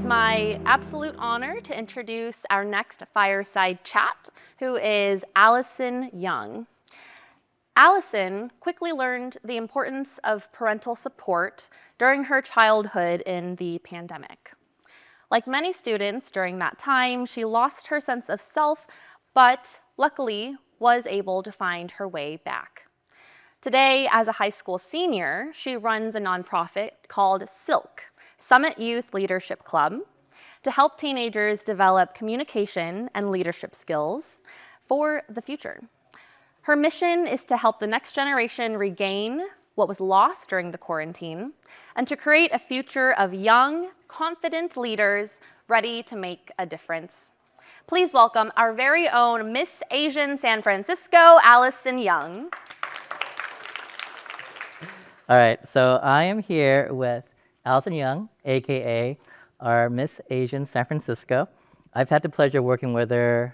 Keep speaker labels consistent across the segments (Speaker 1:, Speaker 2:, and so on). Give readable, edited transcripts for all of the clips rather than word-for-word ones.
Speaker 1: my absolute honor to introduce our next fireside chat, who is Allison Young. Allison quickly learned the importance of parental support during her childhood in the pandemic. Like many students during that time, she lost her sense of self, but luckily was able to find her way back. Today, as a high school senior, she runs a nonprofit called SYLC, Summit Youth Leadership Club, to help teenagers develop communication and leadership skills for the future. Her mission is to help the next generation regain what was lost during the quarantine and to create a future of young, confident leaders ready to make a difference. Please welcome our very own Miss Asian San Francisco, Allison Young.
Speaker 2: All right, so I am here with Allison Young, AKA our Miss Asian San Francisco. I've had the pleasure of working with her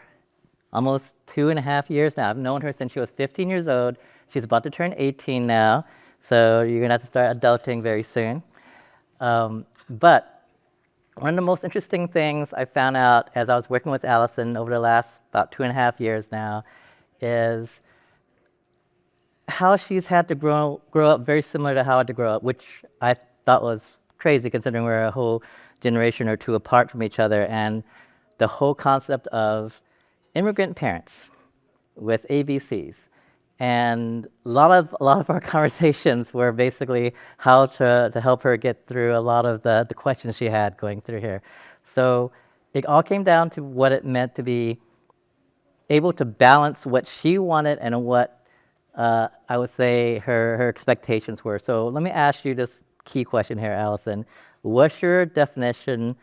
Speaker 2: almost 2.5 years now. I've known her since she was 15 years old. She's about to turn 18 now, so you're gonna have to start adulting very soon. But one of the most interesting things I found out as I was working with Allison over the last about 2.5 years now is how she's had to grow up very similar to how I had to grow up, which I thought was crazy considering we're a whole generation or two apart from each other, and the whole concept of immigrant parents with ABCs. And a lot of our conversations were basically how to help her get through a lot of the questions she had going through here. So it all came down to what it meant to be able to balance what she wanted and what I would say her expectations were. So let me ask you this key question here, Allison. What's your definition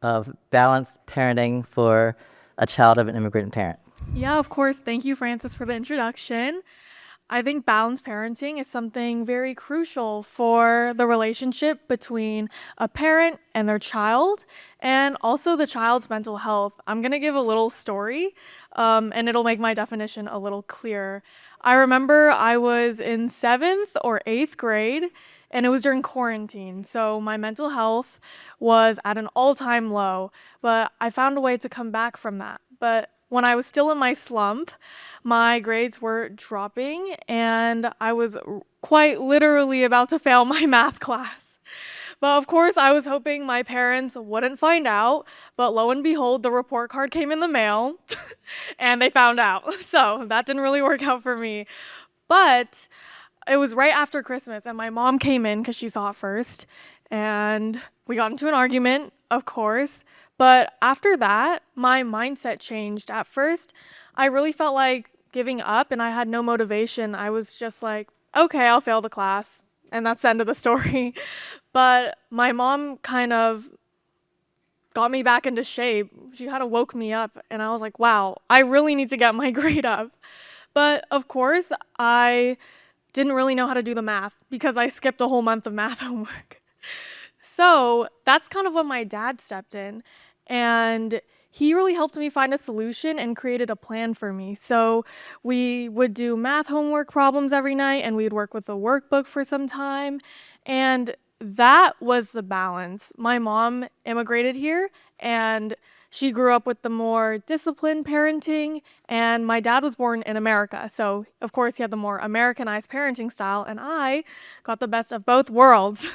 Speaker 2: of balanced parenting for a child of an immigrant parent?
Speaker 3: Yeah, of course. Thank you, Francis, for the introduction. I think balanced parenting is something very crucial for the relationship between a parent and their child, and also the child's mental health. I'm going to give a little story, and it'll make my definition a little clearer. I remember I was in 7th or 8th grade, and it was during quarantine, so my mental health was at an all-time low, but I found a way to come back from that. But when I was still in my slump, my grades were dropping, and I was quite literally about to fail my math class. But of course, I was hoping my parents wouldn't find out, but lo and behold, the report card came in the mail, and they found out. So that didn't really work out for me. But it was right after Christmas, and my mom came in because she saw it first, and we got into an argument, of course. But after that, my mindset changed. At first, I really felt like giving up, and I had no motivation. I was just like, okay, I'll fail the class, and that's the end of the story. But my mom kind of got me back into shape. She kind of woke me up, and I was like, wow, I really need to get my grade up. But of course, I didn't really know how to do the math because I skipped a whole month of math homework. So that's kind of when my dad stepped in, and he really helped me find a solution and created a plan for me. So we would do math homework problems every night, and we'd work with the workbook for some time. And that was the balance. My mom immigrated here, and she grew up with the more disciplined parenting, and my dad was born in America. So, of course, he had the more Americanized parenting style, and I got the best of both worlds.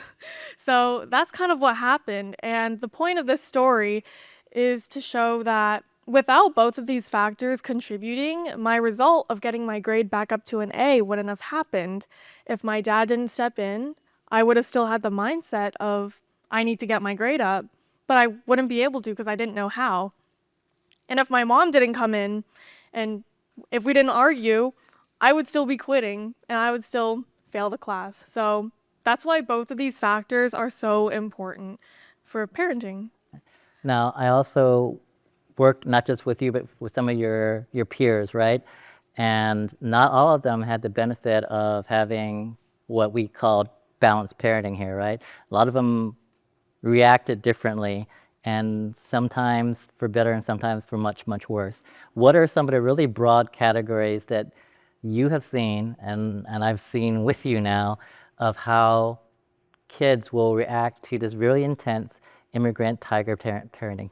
Speaker 3: So that's kind of what happened. And the point of this story is to show that without both of these factors contributing, my result of getting my grade back up to an A wouldn't have happened. If my dad didn't step in, I would have still had the mindset of, I need to get my grade up, but I wouldn't be able to because I didn't know how. And if my mom didn't come in, and if we didn't argue, I would still be quitting, and I would still fail the class. So that's why both of these factors are so important for parenting.
Speaker 2: Now, I also worked not just with you, but with some of your peers, right? And not all of them had the benefit of having what we called balanced parenting here, right? A lot of them reacted differently, and sometimes for better and sometimes for much, much worse. What are some of the really broad categories that you have seen, and I've seen with you now, of how kids will react to this really intense immigrant tiger parenting?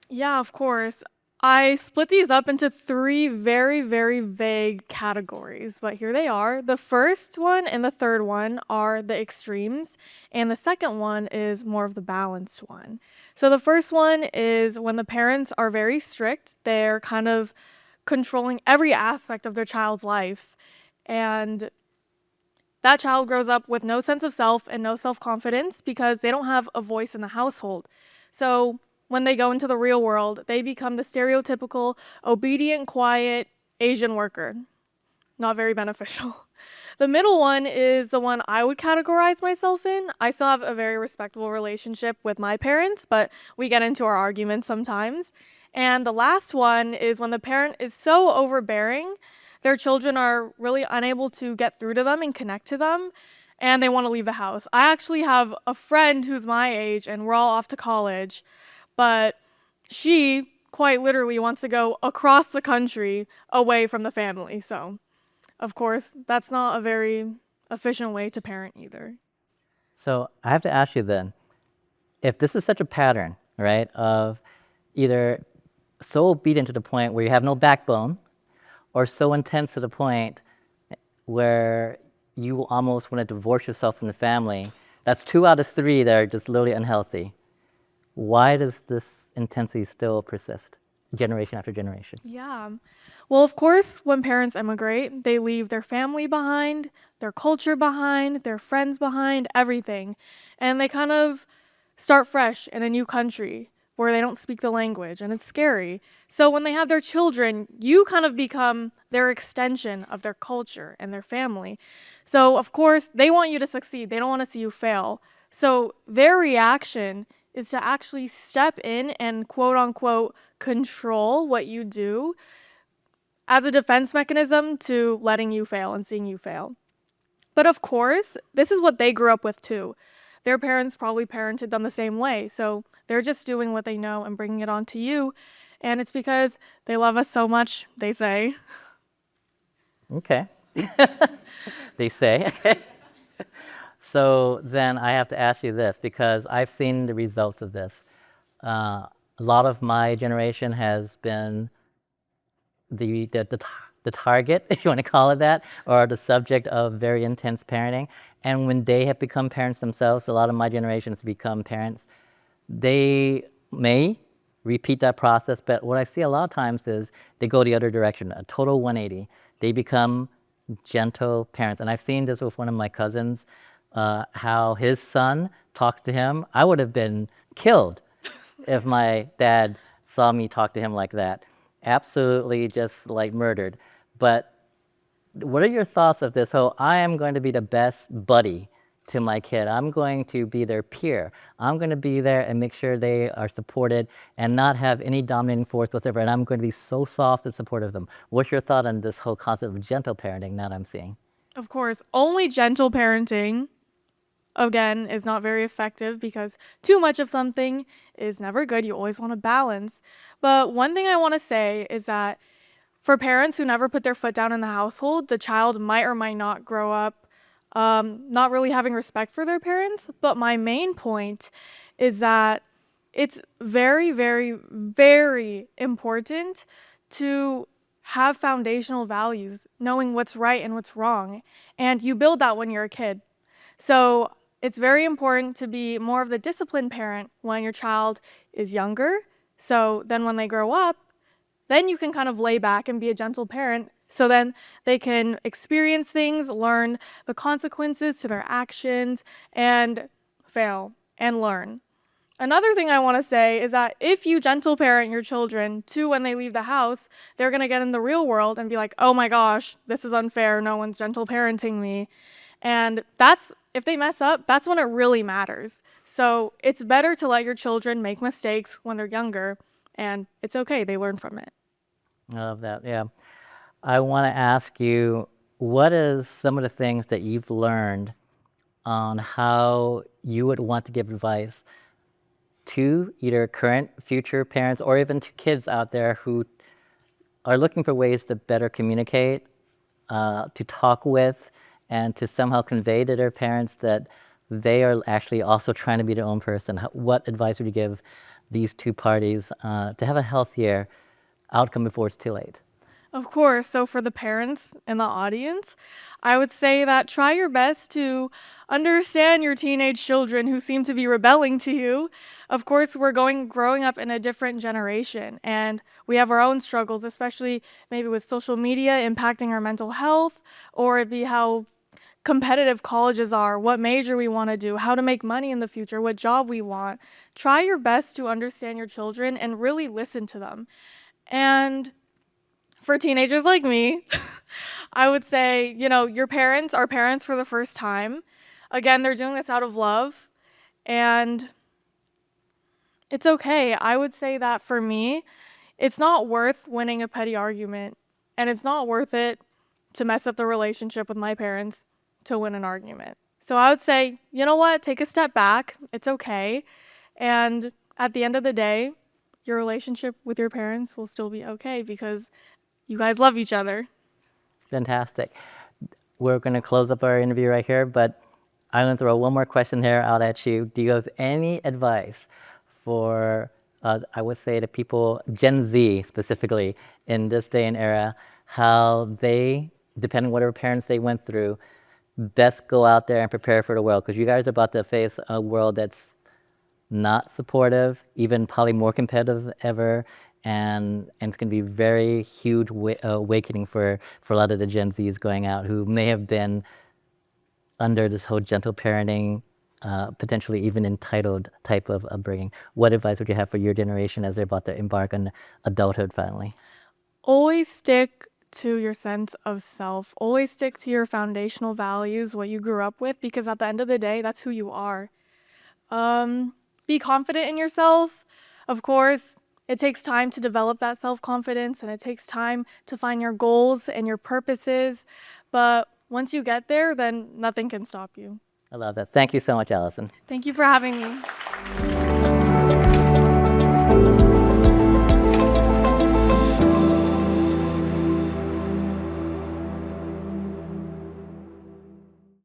Speaker 3: Yeah, of course. I split these up into three very, very vague categories, but here they are. The first one and the third one are the extremes, and the second one is more of the balanced one. So the first one is when the parents are very strict, they're kind of controlling every aspect of their child's life, and that child grows up with no sense of self and no self confidence because they don't have a voice in the household. So when they go into the real world, they become the stereotypical obedient, quiet Asian worker. Not very beneficial. The middle one is the one I would categorize myself in. I still have a very respectable relationship with my parents, but we get into our arguments sometimes. And the last one is when the parent is so overbearing, their children are really unable to get through to them and connect to them, and they want to leave the house. I actually have a friend who's my age, and we're all off to college, but she quite literally wants to go across the country away from the family. So, of course, that's not a very efficient way to parent either.
Speaker 2: So I have to ask you then, if this is such a pattern, right, of either so obedient to the point where you have no backbone, or so intense to the point where you almost want to divorce yourself from the family, that's 2 out of 3 that are just literally unhealthy. Why does this intensity still persist generation after generation?
Speaker 3: Yeah. Well, of course, when parents immigrate, they leave their family behind, their culture behind, their friends behind, everything. And they kind of start fresh in a new country where they don't speak the language, and it's scary. So when they have their children, you kind of become their extension of their culture and their family. So, of course, they want you to succeed. They don't want to see you fail. So their reaction is to actually step in and quote unquote control what you do as a defense mechanism to letting you fail and seeing you fail. But of course, this is what they grew up with too. Their parents probably parented them the same way. So they're just doing what they know and bringing it on to you. And it's because they love us so much, they say.
Speaker 2: Okay. They say. So then I have to ask you this, because I've seen the results of this. A lot of my generation has been the target, if you want to call it that, or the subject of very intense parenting. And when they have become parents themselves, a lot of my generation has become parents, they may repeat that process, but what I see a lot of times is they go the other direction, a total 180. They become gentle parents. And I've seen this with one of my cousins, how his son talks to him. I would have been killed if my dad saw me talk to him like that. Absolutely just like murdered. But what are your thoughts of this whole, I am going to be the best buddy to my kid. I'm going to be their peer. I'm going to be there and make sure they are supported and not have any dominating force whatsoever. And I'm going to be so soft and supportive of them. What's your thought on this whole concept of gentle parenting that I'm seeing?
Speaker 3: Of course, only gentle parenting, again, is not very effective because too much of something is never good. You always want to balance. But one thing I want to say is that for parents who never put their foot down in the household, the child might or might not grow up not really having respect for their parents. But my main point is that it's very, very, very important to have foundational values, knowing what's right and what's wrong. And you build that when you're a kid. So it's very important to be more of the disciplined parent when your child is younger. So then when they grow up, then you can kind of lay back and be a gentle parent. So then they can experience things, learn the consequences to their actions, and fail and learn. Another thing I want to say is that if you gentle parent your children to when they leave the house, they're going to get in the real world and be like, oh my gosh, this is unfair. No one's gentle parenting me. And that's, if they mess up, that's when it really matters. So it's better to let your children make mistakes when they're younger, and it's okay. They learn from it.
Speaker 2: I love that, yeah. I want to ask you, what is some of the things that you've learned on how you would want to give advice to either current, future parents, or even to kids out there who are looking for ways to better communicate, to talk with, and to somehow convey to their parents that they are actually also trying to be their own person. What advice would you give these two parties to have a healthier outcome before it's too late?
Speaker 3: Of course. So, for the parents in the audience, I would say that try your best to understand your teenage children who seem to be rebelling to you. Of course, we're growing up in a different generation, and we have our own struggles, especially maybe with social media impacting our mental health, or it be how competitive colleges are, what major we want to do, how to make money in the future, what job we want. Try your best to understand your children and really listen to them. And for teenagers like me, I would say, your parents are parents for the first time. Again, they're doing this out of love, and it's okay. I would say that for me, it's not worth winning a petty argument, and it's not worth it to mess up the relationship with my parents to win an argument. So I would say, you know what? Take a step back. It's okay. And at the end of the day, your relationship with your parents will still be okay because you guys love each other.
Speaker 2: Fantastic. We're going to close up our interview right here, but I'm going to throw one more question here out at you. Do you have any advice for, I would say, the people, Gen Z specifically, in this day and era, how they, depending on whatever parents they went through, best go out there and prepare for the world? Because you guys are about to face a world that's not supportive, even probably more competitive than ever, and it's going to be very huge awakening for a lot of the Gen Zs going out who may have been under this whole gentle parenting, potentially even entitled type of upbringing. What advice would you have for your generation as they're about to embark on adulthood finally?
Speaker 3: Always stick to your sense of self. Always stick to your foundational values, what you grew up with, because at the end of the day, that's who you are. Be confident in yourself. Of course, it takes time to develop that self-confidence, and it takes time to find your goals and your purposes. But once you get there, then nothing can stop you.
Speaker 2: I love that. Thank you so much, Allison.
Speaker 3: Thank you for having me.